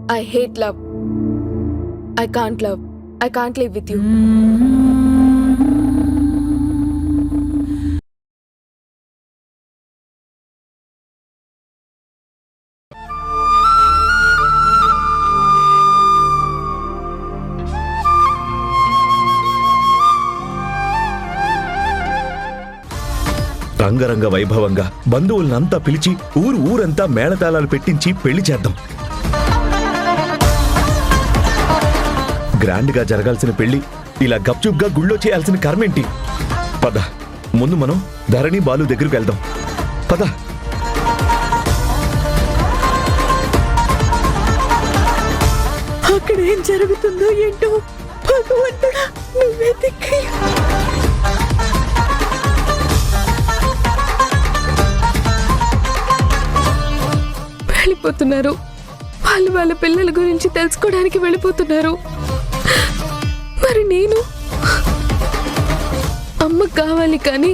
I hate love. I can't love. I can't live with you. రంగరంగ వైభవంగా బంధువులంతా పిలిచి ఊరంతా మేళతాళాలు పెట్టించి పెళ్లి చేద్దాం. గ్రాండ్ గా జరగాల్సిన పెళ్లి ఇలా గప్చుప్గా గుళ్ళో చేయాల్సిన కర్మేంటి? పద, ముందు మనం ధరణి బాలు దగ్గరికి వెళ్దాం. పద. అక్కడ ఏం జరుగుతుందో ఏంటో భగవంతుడా, నువ్వే దిక్కు. వెళ్ళిపోతున్నారు. వాళ్ళు వాళ్ళ పిల్లల గురించి తెలుసుకోవడానికి వెళ్ళిపోతున్నారు. మరి నేను అమ్మ కావాలి, కానీ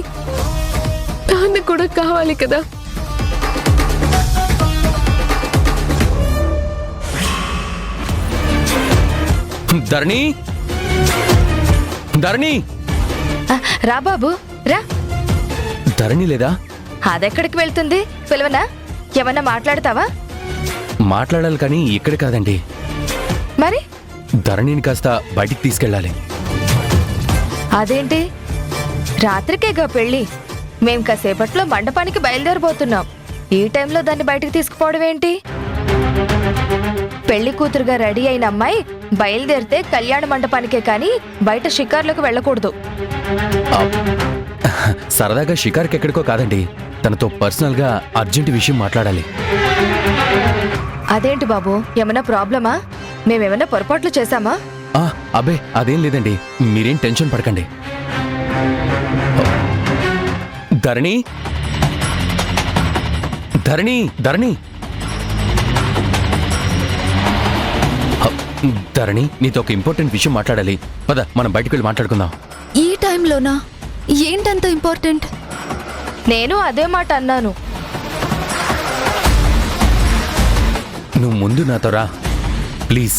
నాన్న కూడా కావాలి కదా. ధరణి, ధరణి, రా బాబు రా. ధరణి లేదా? అదెక్కడికి వెళ్తుంది? పిలవనా? ఏమన్నా మాట్లాడతావా? మాట్లాడాలి, కానీ ఇక్కడ కాదండి. మరి ధరణిని కాస్త బయటికి తీసుకెళ్ళాలి. అదేంటి, రాత్రికేగా పెళ్ళి. మేం కాసేపట్లో మండపానికి బయలుదేరబోతున్నాం. ఈ టైంలో దాన్ని బయటికి తీసుకుపోవడం ఏంటి? పెళ్లి కూతురుగా రెడీ అయిన అమ్మాయి బయలుదేరితే కళ్యాణ మండపానికే కానీ బయట షికార్లకు వెళ్ళకూడదు. సరదాగా షికార్కి ఎక్కడికో కాదండి, తనతో పర్సనల్ గా అర్జెంట్ విషయం మాట్లాడాలి. అదేంటి బాబు, ఏమన్నా ప్రాబ్లమా? మేమేమన్నా పొరపాట్లు చేశామా? అబ్బే అదేం లేదండి, మీరేం టెన్షన్ పడకండి. ధరణి, ధరణి, ధరణి, ధరణి, నీతో ఒక ఇంపార్టెంట్ విషయం మాట్లాడాలి. పద, మనం బయటకు వెళ్ళి మాట్లాడుకుందాం. ఈ టైంలోనా? ఏంటంత ఇంపార్టెంట్? నేను అదే మాట అన్నాను. నువ్వు ముందు నాతో రా ప్లీజ్.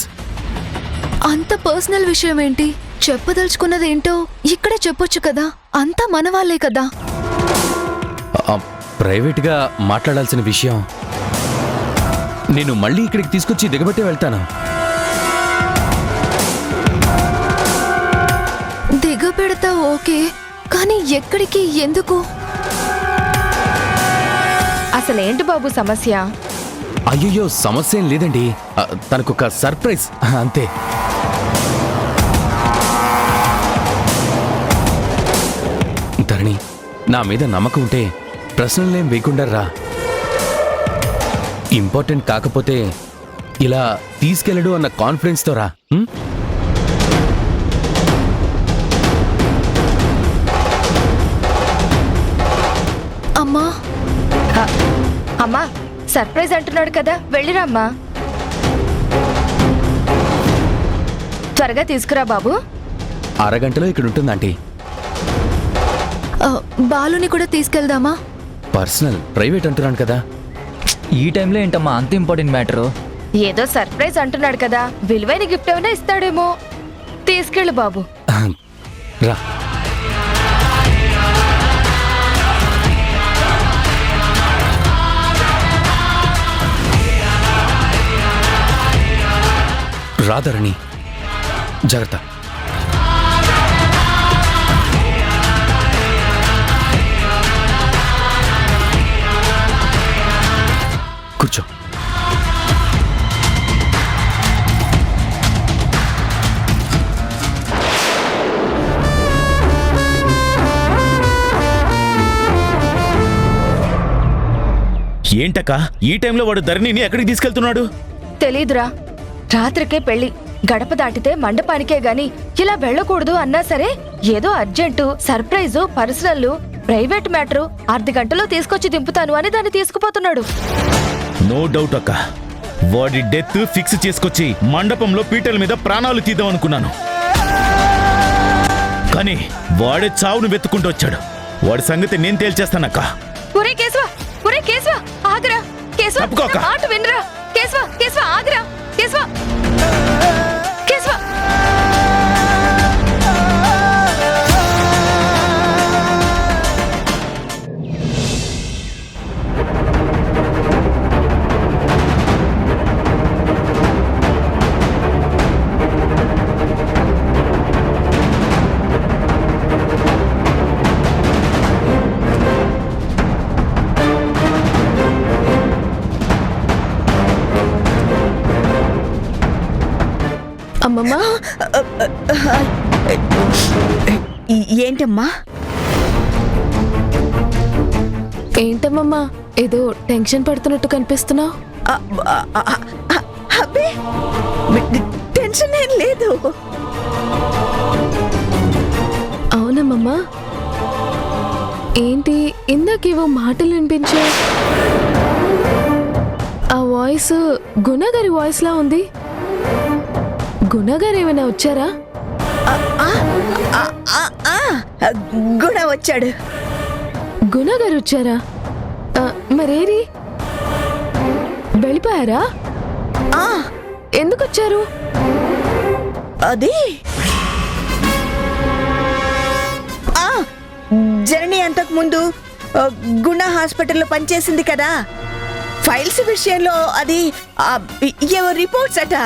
అంత పర్సనల్ విషయం ఏంటి? చెప్పదలుచుకున్నదేంటో ఇక్కడే చెప్పొచ్చు కదా. అంతా మన వాళ్ళే కదా. ప్రైవేట్గా మాట్లాడాల్సిన విషయం. నేను మళ్ళీ ఇక్కడికి తీసుకొచ్చి దిగబట్టే వెళ్తాను. దిగబెడతా ఓకే, కానీ ఎక్కడికి, ఎందుకు? అసలేంటి బాబు సమస్య? అయ్యయ్యో, సమస్య ఏం లేదండి, తనకొక సర్ప్రైజ్ అంతే. ధరణి, నా మీద నమ్మకం ఉంటే ప్రశ్నలేం వేయకుండా రా. ఇంపార్టెంట్ కాకపోతే ఇలా తీసుకెళ్ళడు అన్న కాన్ఫిడెన్స్తో రా. అమ్మా, అమ్మా సర్ప్రైజ్ అంటున్నాడు కదా, వెళ్ళిరామ్మా. త్వరగా తీసుకురా బాబు. అరగంటలో ఇక్కడ ఉంటుంది ఆంటీ. బాలుని కూడా తీసుకెళ్దామా? పర్సనల్, ప్రైవేట్ అంటున్నాను కదా. ఈ టైంలో ఏంటమ్మా అంత ఇంపార్టెంట్ మ్యాటరు? ఏదో సర్ప్రైజ్ అంటున్నాడు కదా, విలువైన గిఫ్ట్ ఏమైనా ఇస్తాడేమో. తీసుకెళ్ళు బాబు. రా. రాధరణి, జాగ్రత్త. కూర్చో. ఏంటక్క ఈ టైంలో వాడు ధరణిని ఎక్కడికి తీసుకెళ్తున్నాడు? తెలీదురా, రాత్రికే పెళ్లి. గడప దాటితే మండపానికే గాని ఇలా వెళ్ళకూడదు అన్నా సరే ఏదో urgent, surprise, personal, private matter అర్ధగంటలో తీసుకొచ్చి దింపుతాను అని దాన్ని తీసుకుపోతున్నాడు. నో డౌట్ అక్క, వాడి డెత్ ఫిక్స్ చేసుకొచ్చి మండపంలో పీటల మీద ప్రాణాలు తీద్దాం అనుకున్నాను, కానీ వాడే చావును వెతుక్కుంటూ వచ్చాడు. వాడి సంగతి నేను తేల్చేస్తానక్క. ఒరే కేశవ, ఒరే కేశవ, ఆగరా. కేశవ, మాట వినరా. కేశవ, కేశవ, ఆగరా. కేశవ. అమ్మమ్మ ఏంటమ్మా? ఏంటమ్మమ్మా ఏదో టెన్షన్ పడుతున్నట్టు కనిపిస్తున్నావు. అబ్బే, టెన్షన్ ఏం లేదు. అవునమ్మమ్మా, ఏంటి ఇందాకేవో మాటలు వినిపించాయి? ఆ వాయిస్ గుణగారి వాయిస్ లా ఉంది. గుణగారు ఏమైనా వచ్చారా? గుణ వచ్చాడు. గుణగారు వచ్చారా? మరేరి వెళ్ళిపోయారా? ఎందుకు వచ్చారు? అది జనని అంతకు ముందు గుణ హాస్పిటల్లో పనిచేసింది కదా. ఫైల్స్ విషయంలో అది ఏవో రిపోర్ట్స్ అట.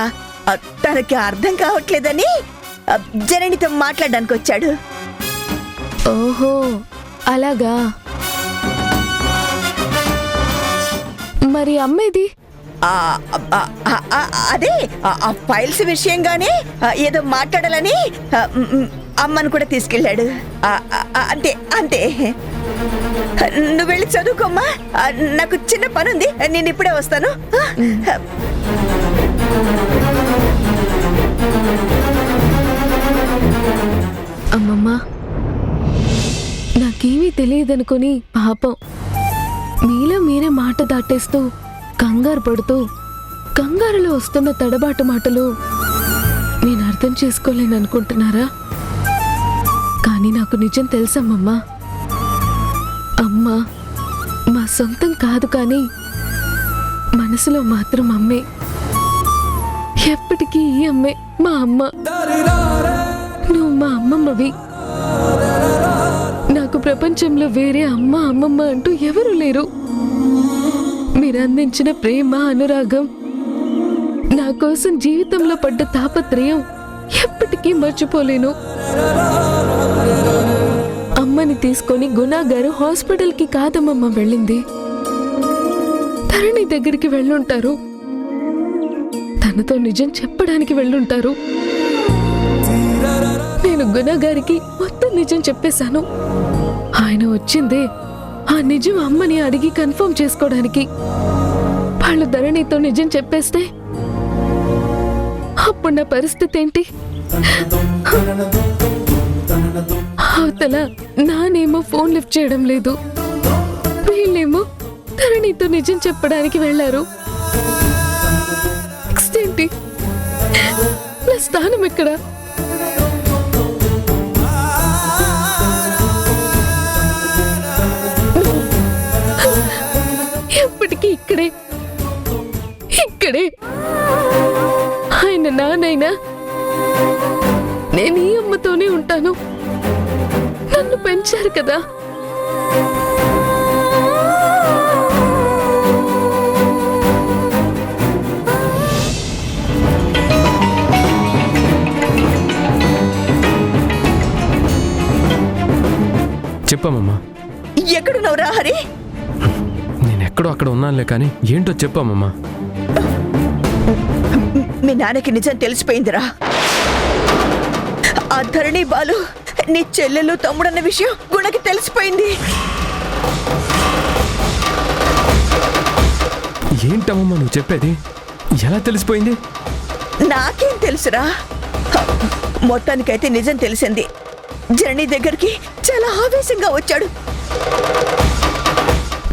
తనకి అర్థం కావట్లేదని జననితో మాట్లాడడానికి వచ్చాడు. ఓహో అలాగా. మరి అమ్మేది? అదే ఆ ఫైల్స్ విషయంగానే ఏదో మాట్లాడాలని అమ్మను కూడా తీసుకెళ్ళాడు. అంతే అంతే. నువ్వు వెళ్ళి చదువుకోమ్మా, నాకు చిన్న పని ఉంది, నేను ఇప్పుడే వస్తాను. అమ్మమ్మ నాకేమీ తెలియదనుకొని పాపం మీలో మీరే మాట దాటేస్తూ కంగారు పడుతూ కంగారులో వస్తున్న తడబాటు మాటలు నేను అర్థం చేసుకోలేననుకుంటున్నారా? కానీ నాకు నిజం తెలుసమ్మమ్మ. అమ్మ మా సొంతం కాదు, కానీ మనసులో మాత్రం అమ్మే. ఎప్పటికీ ఈ అమ్మే మా అమ్మ. నువ్వు మా అమ్మమ్మవి. నాకు ప్రపంచంలో వేరే అమ్మ అమ్మమ్మ అంటూ ఎవరూ లేరు. మీరు అందించిన ప్రేమ, అనురాగం, నా కోసం జీవితంలో పడ్డ తాపత్రయం ఎప్పటికీ మర్చిపోలేను. అమ్మని తీసుకొని గుణా గారు హాస్పిటల్కి కాదమ్మమ్మ వెళ్ళింది, ధరణి దగ్గరికి వెళ్ళుంటారు. తనతో నిజం చెప్పడానికి వెళ్ళుంటారు. నేను గుణ గారికి మొత్తం నిజం చెప్పేశాను. ఆయన వచ్చిందే ఆ నిజం అమ్మని అడిగి కన్ఫర్మ్ చేసుకోవడానికి. వాళ్ళు ధరణితో నిజం చెప్పేస్తే అప్పుడు నా పరిస్థితి ఏంటి? అవతల నానేమో ఫోన్ లిఫ్ట్ చేయడం లేదు, వీళ్ళేమో ధరణితో నిజం చెప్పడానికి వెళ్ళారు. నెక్స్ట్ ఏంటి? నా స్థానం ఎక్కడ? ఎప్పటికీ ఇక్కడే ఇక్కడే. ఆయన నానైనా నేను ఈ అమ్మతోనే ఉంటాను. నన్ను పెంచారు కదా. చెప్పమ్మా. ఎక్కడున్నావురా హరి? నేనెక్కడో అక్కడ ఉన్నానులే, కానీ ఏంటో చెప్పమ్మా. మీ నాన్నకి నిజం తెలిసిపోయిందిరా. ఆ ధరణి బాలు నీ చెల్లెలు తమ్ముడన్న విషయం గుణకి తెలిసిపోయింది. ఏంటమ్మా నువ్వు చెప్పేది? ఎలా తెలిసిపోయింది? నాకేం తెలుసురా. మొత్తానికైతే నిజం తెలిసింది. జనని దగ్గరికి చాలా ఆవేశంగా వచ్చాడు.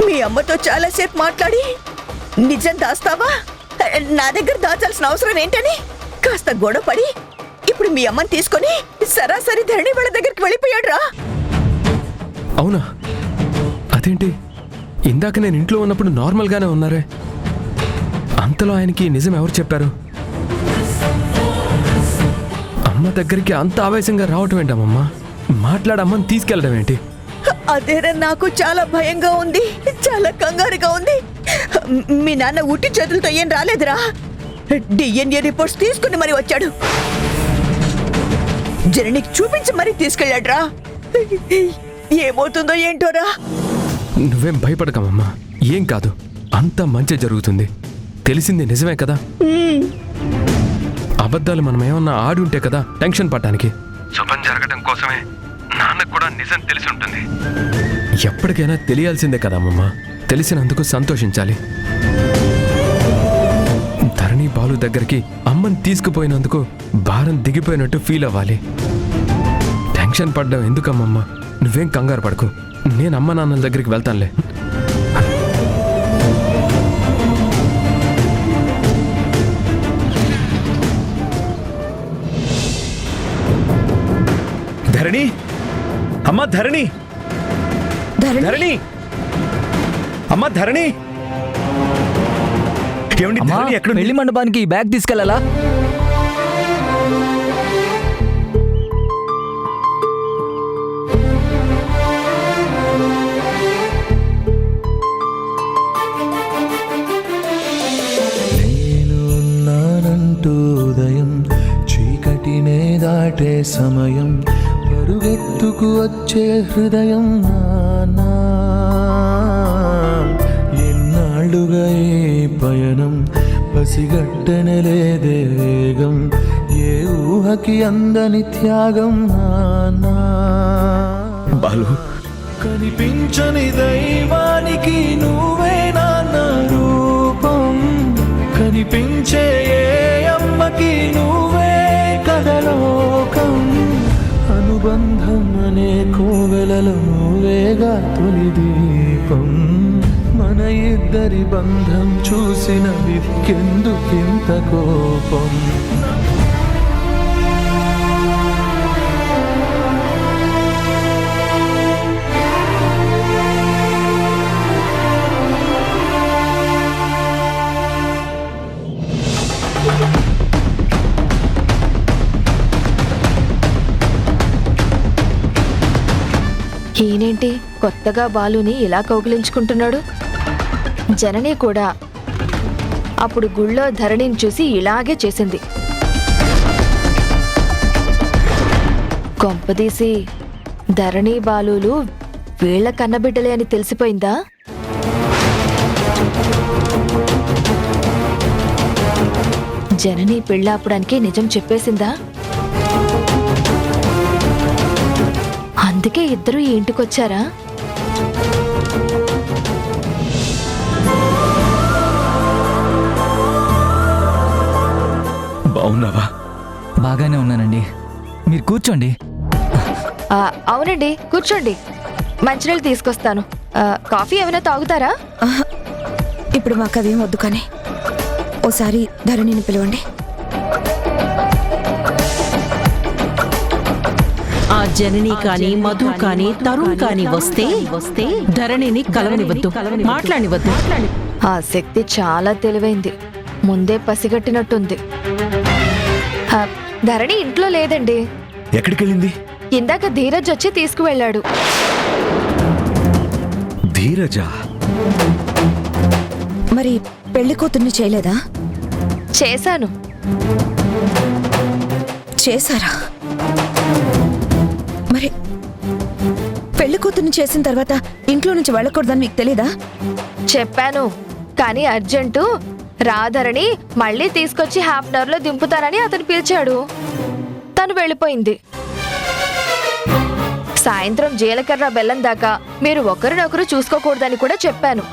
మీ అమ్మతో చాలాసేపు మాట్లాడి నిజం దాస్తావా, నా దగ్గర దాచాల్సిన అవసరం ఏంటని కాస్త గొడవపడి ఇప్పుడు మీ అమ్మని తీసుకొని సరాసరి ధరణి వాళ్ళ దగ్గరికి వెళ్ళిపోయాడు రా. అవునా? అదేంటి, ఇందాక నేను ఇంట్లో ఉన్నప్పుడు నార్మల్గానే ఉన్నారే, అంతలో ఆయనకి నిజం ఎవరు చెప్పారు? అమ్మ దగ్గరికి అంత ఆవేశంగా రావటం ఏంటమ్మా? మాట్లాడమ్మని తీసుకెళ్ళడం ఏంటి? అదేరా నాకు చాలా భయంగా ఉంది, చాలా కంగారుగా ఉంది. మీ నాన్న ఉట్టి చేతులతో ఏం రాలేదురా. డిఎన్ఏ రిపోర్ట్స్ తీసుకుని మరి వచ్చాడు. జననికి చూపించి మరీ తీసుకెళ్ళాడ్రా. ఏమవుతుందో ఏంటోరా. నువ్వేం భయపడకమ్మా, ఏం కాదు, అంతా మంచి జరుగుతుంది. తెలిసింది నిజమే కదా. అబద్ధాలు మనం ఏమన్నా ఆడి ఉంటే కదా టెన్షన్ పడటానికి. శుభం జరగడం కోసమే నాన్నకు కూడా నిజం తెలిసి ఉంటుంది. ఎప్పటికైనా తెలియాల్సిందే కదా అమ్మమ్మ. తెలిసినందుకు సంతోషించాలి. ధరణి బాలు దగ్గరికి అమ్మని తీసుకుపోయినందుకు భారం దిగిపోయినట్టు ఫీల్ అవ్వాలి. టెన్షన్ పడ్డం ఎందుకమ్మమ్మ? నువ్వేం కంగారు పడకు. నేను అమ్మ నాన్నల దగ్గరికి వెళ్తానులే. ధరణి, అమ్మా ధరణి, ధరణి, అమ్మా ధరణి. ఏమండి అమ్మా, ధరణి ఎక్కడ? పెళ్లి మండపానికి ఈ బ్యాగ్ తీసుకెళ్ళాలా? నేను ఉన్నానంటూ ఉదయం చీకటినే దాటే సమయం పరుగెత్తుకు వచ్చే హృదయం నానా ఎన్నాళ్ళుగా ఈ పయనం పసిగట్టనలేదే వేగం ఏ ఊహకి అందని త్యాగం నానా బాలు, కనిపించని దైవానికి నువ్వే నాన్న రూపం కనిపించే ఏ అమ్మకి నువ్వే కథలోకం అనుబంధం అనే కోవెలలో నువ్వేగా తొలి దీపం మన ఇద్దరి బంధం చూసిన వికెందుకింత కోపం ఈయనేంటి కొత్తగా బాలుని ఇలా కౌగిలించుకుంటున్నాడు? జనని కూడా అప్పుడు గుళ్ళో ధరణిని చూసి ఇలాగే చేసింది. కొంపదీసి ధరణి బాలులు వీళ్ల కన్నబిడ్డలే అని తెలిసిపోయిందా? జనని పెళ్ళాపడానికి నిజం చెప్పేసిందా? అందుకే ఇద్దరు ఈ ఇంటికొచ్చారా? బాగున్నావా? బాగానే ఉన్నానండి, మీరు కూర్చోండి. అవునండి, కూర్చోండి. మంచినీళ్ళు తీసుకొస్తాను. కాఫీ ఏమైనా తాగుతారా? ఇప్పుడు మాకు అదేం వద్దు, కానీ ఓసారి ధరణిని పిలవండి. ఆ జనని కాని మధు కాని తరుణ్ కాని వస్తే ధరణిని కలవనివద్దు, మాట్లాడివద్దు. ఆ శక్తి చాలా తెలివైంది, ముందే పసిగట్టినట్టుంది. ధరణి ఇంట్లో లేదండి. ఎక్కడికెళ్ళింది? ఇందాక ధీరజ్ వచ్చి తీసుకువెళ్ళాడు. ధీరజా? మరి పెళ్లి కూతుర్ని చేయలేదా? చేశాను. చేశారా? మరి పెళ్లి కూతుర్ని చేసిన తర్వాత ఇంట్లో నుంచి వెళ్ళకూడదని మీకు తెలీదా? చెప్పాను, కానీ అర్జెంటు రాధరణి మళ్ళీ తీసుకొచ్చి హాఫ్ అన్ అవర్ లో దింపుతానని అతను పిలిచాడు. తను వెళ్ళిపోయింది. సాయంత్రం జీలకర్ర బెల్లం దాకా మీరు ఒకరినొకరు చూసుకోకూడదని కూడా చెప్పాను.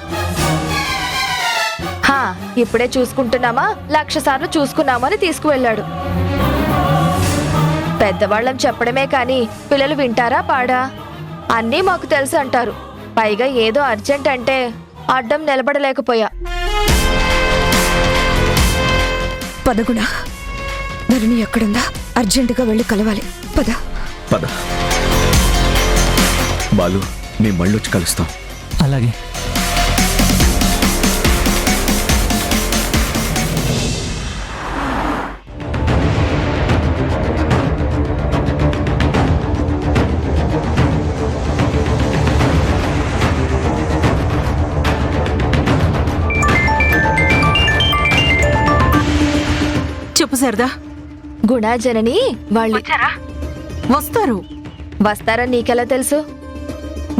ఇప్పుడే చూసుకుంటున్నామా, 1,00,000 సార్లు చూసుకున్నామా అని తీసుకువెళ్ళాడు. పెద్దవాళ్ళం చెప్పడమే కాని పిల్లలు వింటారా పాడా? అన్నీ మాకు తెలుసు అంటారు. పైగా ఏదో అర్జెంట్ అంటే అడ్డం నిలబడలేకపోయా. పదగుణ, ధరణి ఎక్కడుందా? అర్జెంటుగా వెళ్ళి కలవాలి. పద పద బాలు, మేము మళ్ళొచ్చి కలుస్తాం. అలాగే. చెప్పు శారదా. గుణాజనని వాళ్ళు వస్తారని నీకెలా తెలుసు?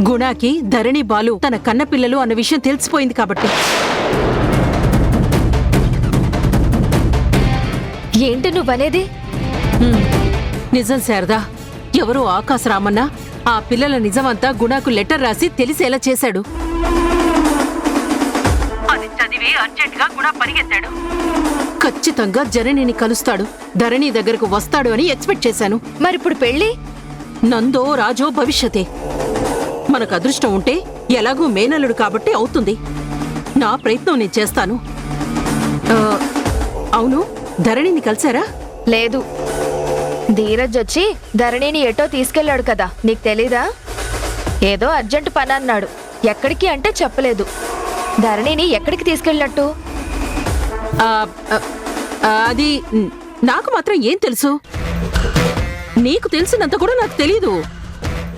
గుణాకి ధరణి బాలు తన కన్నపిల్లలు అన్న విషయం తెలిసిపోయింది కాబట్టి. ఏంటి నువ్వనేది? నిజం శారదా, ఎవరో ఆకాశ రామన్న ఆ పిల్లల నిజమంతా గుణాకు లెటర్ రాసి తెలిసేలా చేశాడు. అది చదివి అర్జెంటుగా గుణ పరిగెత్తాడు. ఖచ్చితంగా జననిని కలుస్తాడు, ధరణి దగ్గరకు వస్తాడు అని ఎక్స్పెక్ట్ చేశాను. మరిప్పుడు పెళ్లి? నందో రాజో భవిష్యతే. మనకు అదృష్టం ఉంటే ఎలాగూ మేనల్లుడు కాబట్టి అవుతుంది. నా ప్రయత్నం నేను చేస్తాను. అవును, ధరణిని కలిశారా? లేదు. ధీరజ్ వచ్చి ధరణిని ఎటో తీసుకెళ్లాడు కదా, నీకు తెలీదా? ఏదో అర్జెంట్ పని అన్నాడు. ఎక్కడికి అంటే చెప్పలేదు. ధరణిని ఎక్కడికి తీసుకెళ్ళినట్టు? అది నాకు మాత్రం ఏం తెలుసు? నీకు తెలిసినంత కూడా నాకు తెలీదు.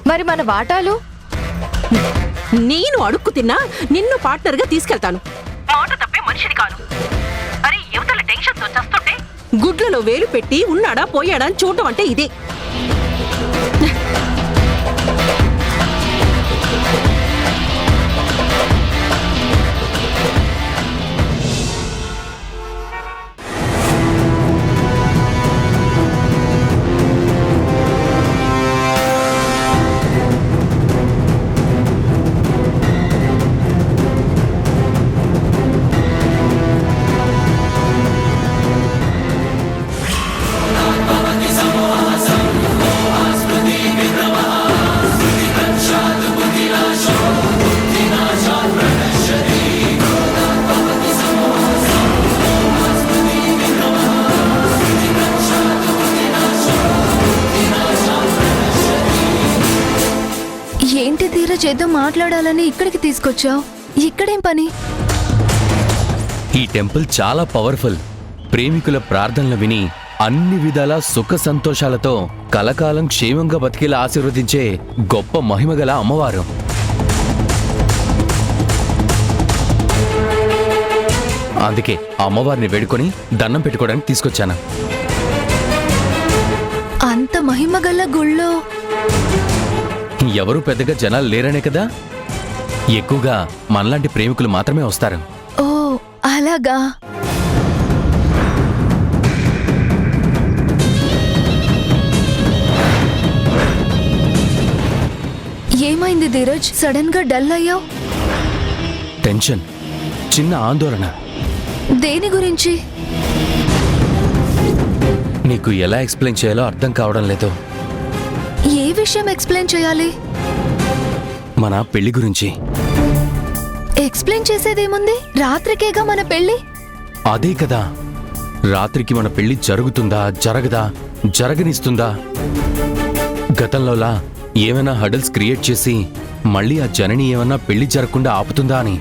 మరి మన వాటాలు? నేను అడుక్కు తిన్నా నిన్ను పార్ట్నర్గా తీసుకెళ్తాను. మాట తప్పే మనిషిని కాను. అరే యువతల టెన్షన్తో చస్తుంటే గుడ్లలో వేలు పెట్టి ఉన్నాడా పోయాడా అని చూడటం అంటే ఇదే. ఏంటి ధీరజ్ ఏదో మాట్లాడాలని ఇక్కడికి తీసుకొచ్చావు? ఇక్కడేం పని? ఈ టెంపుల్ చాలా పవర్ఫుల్. ప్రేమికుల ప్రార్థనలు విని అన్ని విధాల సుఖ సంతోషాలతో కలకాలం క్షేమంగా బతికేలా ఆశీర్వదించే గొప్ప మహిమగల అమ్మవారు. అందుకే అమ్మవారిని వేడుకొని దండం పెట్టుకోవడానికి తీసుకొచ్చాను. అంత మహిమగల గుళ్ళో ఎవరు పెద్దగా జనాలు లేరనే కదా, ఎక్కువగా మనలాంటి ప్రేమికులు మాత్రమే వస్తారు. ఓ అలాగా. ఏమైంది ధీరజ్, సడన్ గా డల్ అయ్యావు? టెన్షన్, చిన్న ఆందోళన. దేని గురించి? నీకు ఎలా ఎక్స్ప్లెయిన్ చేయాలో అర్థం కావడం లేదు. ఏ విషయం ఎక్స్ప్లెయిన్ చేయాలి? మన పెళ్లి గురించి. ఎక్స్ప్లెయిన్ చేసేదేముంది? రాత్రికేగా మన పెళ్లి. అదే కదా, రాత్రికి మన పెళ్లి జరుగుతుందా జరగదా, జరగనిస్తుందా, గతంలోలా ఏమైనా హడల్స్ క్రియేట్ చేసి మళ్ళీ ఆ జనని ఏమన్నా పెళ్లి జరగకుండా ఆపుతుందా అని.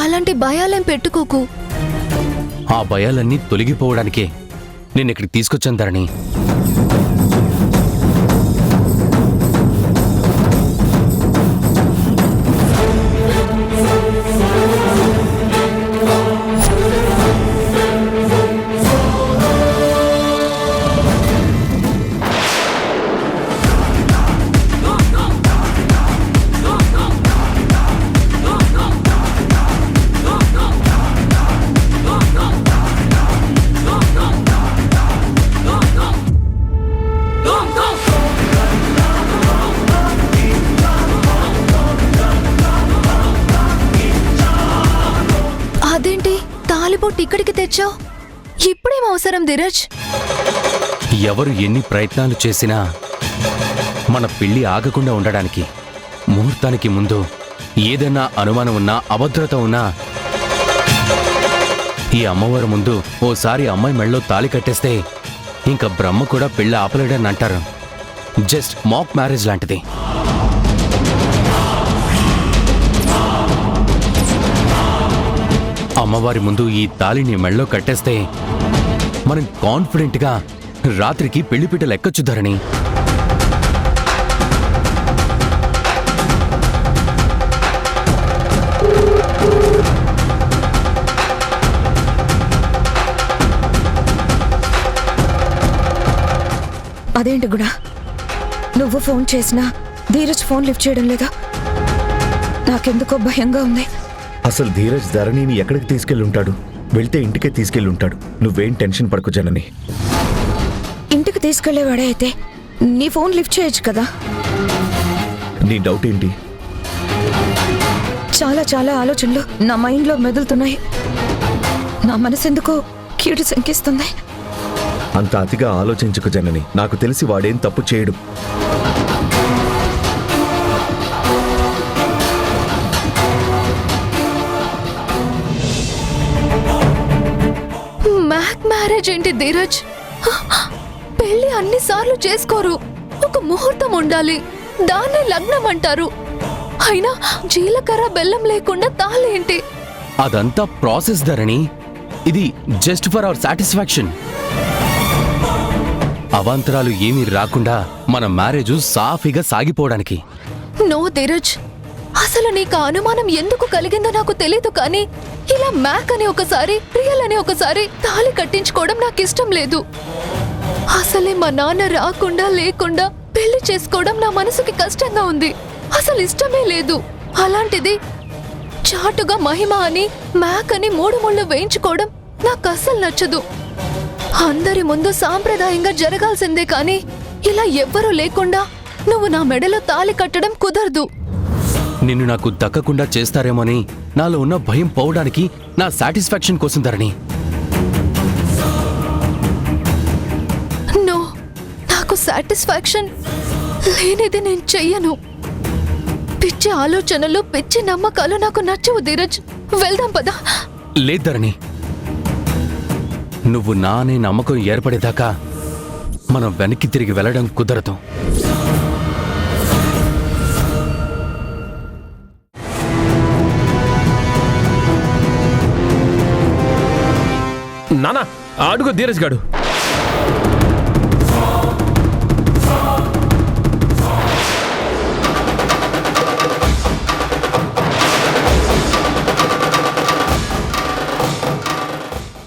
అలాంటి భయాలేం పెట్టుకోకు. ఆ భయాలన్నీ తొలగిపోవడానికే నేనిక్కడికి తీసుకొచ్చాను ధరణి. అదేంటి తాలిబొట్టు ఇక్కడికి తెచ్చావు? ఇప్పుడేం అవసరం ధీరజ్? ఎవరు ఎన్ని ప్రయత్నాలు చేసినా మన పెళ్లి ఆగకుండా ఉండడానికి ముహూర్తానికి ముందు ఏదైనా అనుమానం ఉన్నా, అభద్రత ఉన్నా ఈ అమ్మవారి ముందు ఓసారి అమ్మాయి మెళ్ళలో తాళి కట్టేస్తే ఇంకా బ్రహ్మ కూడా పెళ్లి ఆపలేడని అంటారు. జస్ట్ మాక్ మ్యారేజ్ లాంటిది. అమ్మవారి ముందు ఈ తాళిని మెళ్ళలో కట్టేస్తే మనం కాన్ఫిడెంట్గా రాత్రికి పెళ్లిపీట లెక్కొచ్చు ధరణి. అదేంటి గుణ, నువ్వు ఫోన్ చేసినా ధీరజ్ ఫోన్ లిఫ్ట్ చేయడం లేదా? నాకెందుకో భయంగా ఉంది. అసలు ధీరజ్ ధరణిని ఎక్కడికి తీసుకెళ్ళి ఉంటాడు? వెళ్తే ఇంటికే తీసుకెళ్ళి ఉంటాడు. నువ్వేం టెన్షన్ పడకు జనని. ఇంటికి తీసుకెళ్లేవాడే అయితే నీ ఫోన్ లిఫ్ట్ చేయొచ్చు కదా. నీ డౌట్ ఏంటి? చాలా చాలా ఆలోచనలు నా మైండ్లో మెదులుతున్నాయి. నా మనసెందుకో కీడు శంకిస్తుంది. అంత అతిగా ఆలోచించకు జనని. నాకు తెలిసి వాడేం తప్పు చేయడు. మ్యాక్ మ్యారేజ్ ఏంటి ధీరజ్? పెళ్లి అన్నిసార్లు చేసుకోరు. ఒక ముహూర్తం ఉండాలి, దాన్నే లగ్నం అంటారు. అయినా జీలకర్ర బెల్లం లేకుండా తాళేంటి? అదంతా ప్రాసెస్ ధరణి. ఇది జస్ట్ ఫర్ అవర్ సాటిస్ఫాక్షన్. అవాంతరాలు ఏమీ రాకుండా మన మ్యారేజ్ సాఫీగా సాగిపోవడానికి. నో ధీరజ్, అసలు నీకు ఆ అనుమానం ఎందుకు కలిగిందో నాకు తెలీదు, కానీ ఇలా మ్యాక్ అని ఒకసారి రియల్ అని ఒకసారి తాళి కట్టించుకోవడం నాకు ఇష్టం లేదు. అసలే మా నాన్న రాకుండా లేకుండా పెళ్లి చేసుకోవడం నా మనసుకి కష్టంగా ఉంది. అసలు ఇష్టమే లేదు. అలాంటిది చాటుగా మహిమ అని మ్యాక్ అని 3 ముళ్ళు వేయించుకోవడం నాకు అస్సలు నచ్చదు. అందరి ముందు సాంప్రదాయంగా జరగాల్సిందే, కానీ ఇలా ఎవ్వరూ లేకుండా నువ్వు నా మెడలో తాళి కట్టడం కుదరదు. నిన్ను నాకు దక్కకుండా చేస్తారేమోని నాలో ఉన్న భయం పోవడానికి, నా సాటిస్ఫాక్షన్ కోసం ధరణి. నో, నాకు సాటిస్ఫాక్షన్ లేనిది నేను చెయ్యను. పిచ్చి ఆలోచనలు, పిచ్చి నమ్మకాలు నాకు నచ్చవు ధీరజ్. వెళ్దాం పదా. లేదు ధరణి, నువ్వు నా అనే నమ్మకం ఏర్పడేదాకా మనం వెనక్కి తిరిగి వెళ్ళడం కుదరదు. నానా, అడుగు ధీరజ్ గాడు.